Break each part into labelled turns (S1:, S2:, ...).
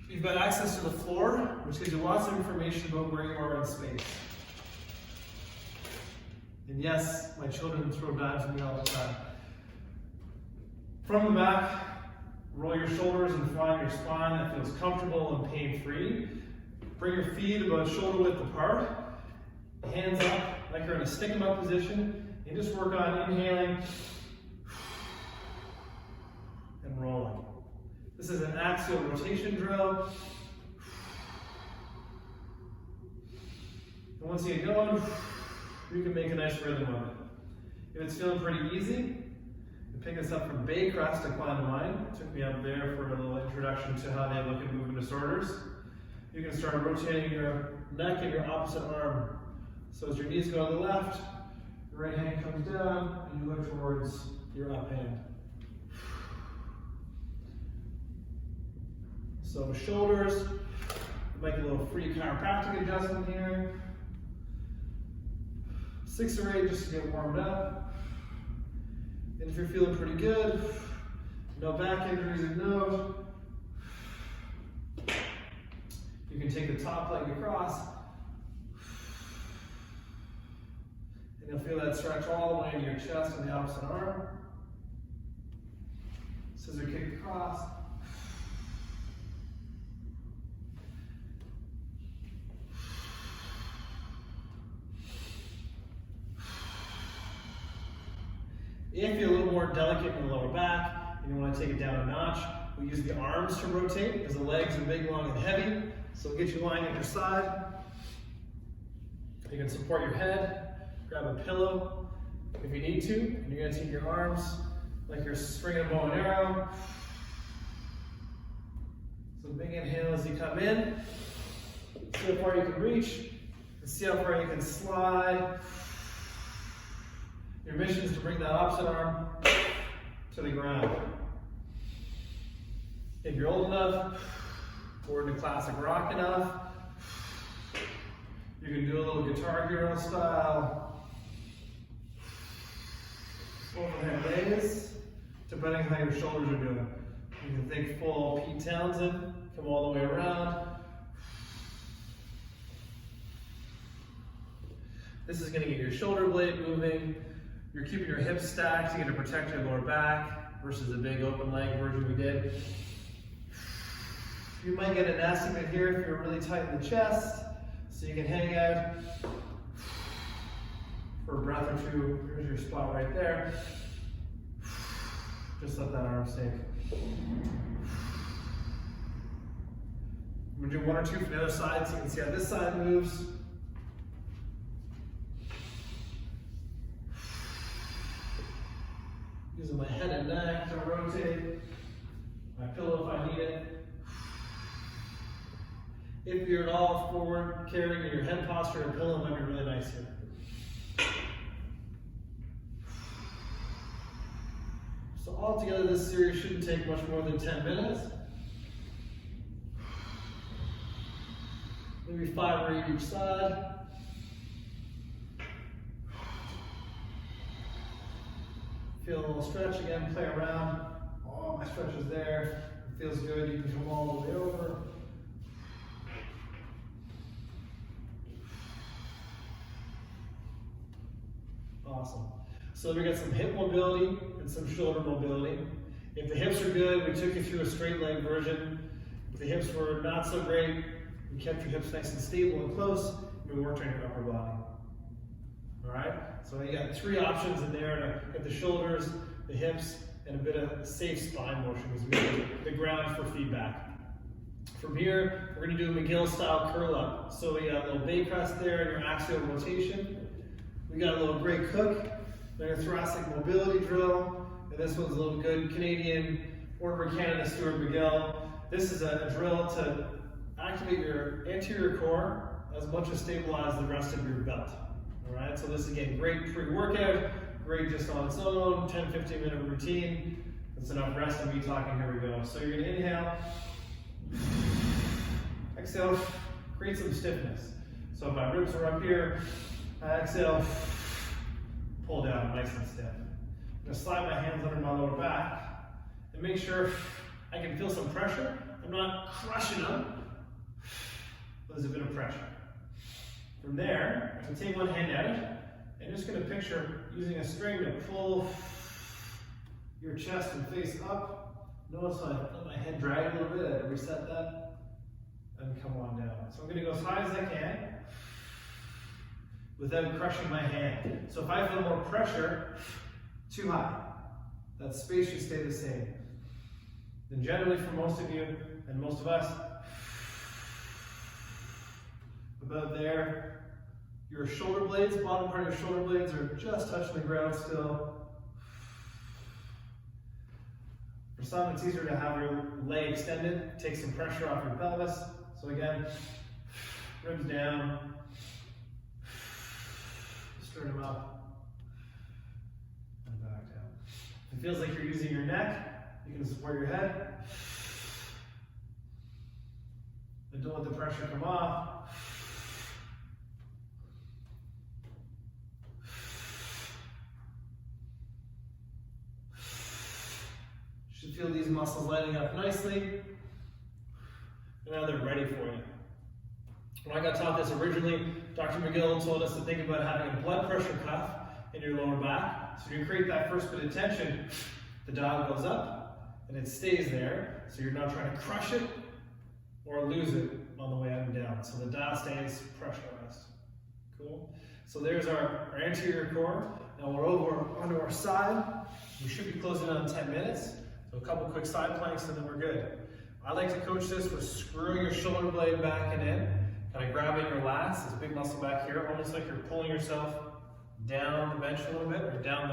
S1: You've got access to the floor, which gives you lots of information about where you are in space. And yes, my children throw dimes at me all the time. From the back, roll your shoulders and find your spine that feels comfortable and pain-free. Bring your feet about shoulder width apart. Hands up like you're in a stick 'em up position. And just work on inhaling and rolling. This is an axial rotation drill. And once you get going, you can make a nice rhythm of it. If it's feeling pretty easy, you pick this up from Baycrest to Climb the Mind. It took me up there for a little introduction to how they look at movement disorders. You can start rotating your neck and your opposite arm. So as your knees go to the left, your right hand comes down, and you look towards your up hand. So shoulders, make a little free chiropractic adjustment here. 6 or 8 just to get warmed up. And if you're feeling pretty good, no back injuries of note, you can take the top leg across, and you'll feel that stretch all the way into your chest and the opposite arm. Scissor kick across. If you're a little more delicate in the lower back and you want to take it down a notch, we use the arms to rotate because the legs are big, long, and heavy. So we'll get you lying at your side. You can support your head, grab a pillow if you need to, and you're going to take your arms like you're stringing a bow and arrow. So big inhale as you come in. See how far you can reach, and see how far you can slide. Your mission is to bring that opposite arm to the ground. If you're old enough, or into classic rock enough, you can do a little Guitar Hero style overhead raise, depending on how your shoulders are doing. You can think full Pete Townsend, come all the way around. This is going to get your shoulder blade moving. You're keeping your hips stacked to get to protect your lower back versus the big open leg version we did. You might get an estimate here if you're really tight in the chest, so you can hang out for a breath or two. Here's your spot right there. Just let that arm sink. I'm going to do 1 or 2 from the other side so you can see how this side moves. Using my head and neck to rotate, my pillow if I need it. If you're at all forward, carrying your head posture and pillow might be really nice here. So altogether this series shouldn't take much more than 10 minutes. Maybe 5 or 8 each side. Feel a little stretch again, play around. Oh, my stretch is there. It feels good. You can come all the way over. Awesome. So we got some hip mobility and some shoulder mobility. If the hips are good, we took you through a straight leg version. If the hips were not so great, we kept your hips nice and stable and close, and we worked on your upper body. All right, so you got 3 options in there to get the shoulders, the hips, and a bit of safe spine motion as we get the ground for feedback. From here, we're going to do a McGill style curl up. So we got a little Baycrest there in your axial rotation. We got a little Grey Cook, then your thoracic mobility drill, and this one's a little good Canadian, former Canada Stuart McGill. This is a drill to activate your anterior core as much as stabilize the rest of your belt. All right, so this is again great pre-workout, great just on its own, 10-15 minute routine. That's enough rest and me talking, here we go. So you're gonna inhale, exhale, create some stiffness. So if my ribs are up here, I exhale, pull down nice and stiff. I'm gonna slide my hands under my lower back and make sure I can feel some pressure I'm not crushing them, but there's a bit of pressure. From there, I'm going to take one hand out and just going to picture using a string to pull your chest and face up. Notice I let my head drag a little bit, I reset that, and come on down. So I'm going to go as high as I can without crushing my hand. So if I feel more pressure, too high. That space should stay the same. Then generally for most of you, and most of us, about there, your shoulder blades, bottom part of your shoulder blades are just touching the ground still. For some, it's easier to have your leg extended, take some pressure off your pelvis. So again, ribs down, sternum up, and back down. If it feels like you're using your neck, you can support your head. And don't let the pressure come off. You should feel these muscles lighting up nicely. And now they're ready for you. When I got taught this originally, Dr. McGill told us to think about having a blood pressure cuff in your lower back. So you create that first bit of tension, the dial goes up and it stays there. So you're not trying to crush it or lose it on the way up and down. So the dial stays pressurized. Cool? So there's our anterior core. Now we're over onto our side. We should be closing on 10 minutes. So a couple quick side planks and then we're good. I like to coach this with screwing your shoulder blade back and in, kind of grabbing your lats, this big muscle back here, almost like you're pulling yourself down the bench a little bit, or down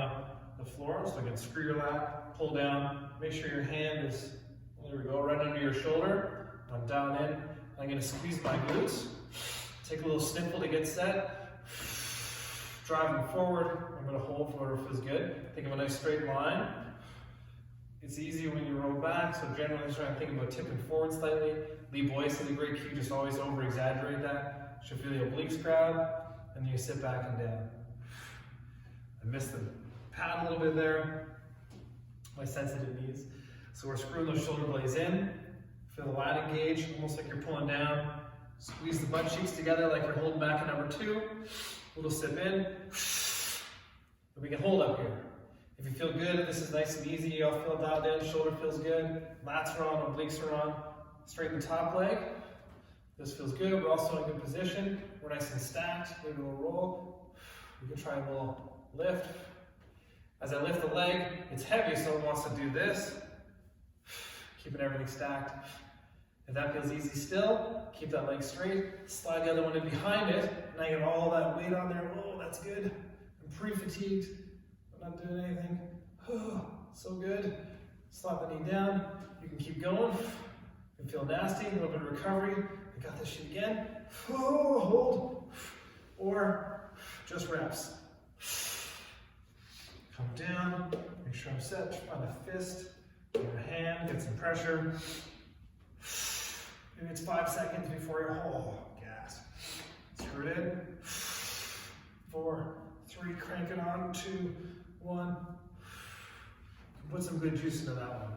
S1: the floor. So again, screw your lat, pull down, make sure your hand is, there we go, right under your shoulder. I'm down in. I'm going to squeeze my glutes, take a little sniffle to get set, driving forward. I'm going to hold for whatever feels good. Think of a nice straight line. It's easy when you roll back, so generally try to think about tipping forward slightly. Lee Boyce is a great cue, just always over-exaggerate that. You should feel the obliques grab, and then you sit back and down. I missed the pad a little bit there, my sensitive knees. So we're screwing those shoulder blades in, feel the lat engage, almost like you're pulling down. Squeeze the butt cheeks together like you're holding back at number 2. Little sip in, and we can hold up here. If you feel good, this is nice and easy, you all feel dialed in, shoulder feels good, lats are on, obliques are on, straighten the top leg. This feels good, we're also in a good position, we're nice and stacked, maybe we'll roll. We can try a little lift. As I lift the leg, it's heavy, so it wants to do this, keeping everything stacked. If that feels easy still, keep that leg straight, slide the other one in behind it, and I get all that weight on there. Oh, that's good. I'm pre-fatigued. I'm not doing anything. Oh, so good. Slap the knee down. You can keep going. You can feel nasty, a little bit of recovery. I got this shit again. Oh, hold. Or just reps. Come down, make sure I'm set. Find a fist, your hand, get some pressure. Maybe it's 5 seconds before you're, gas. Screw it in. 4, 3, crank it on. 2, 1. Put some good juice into that one.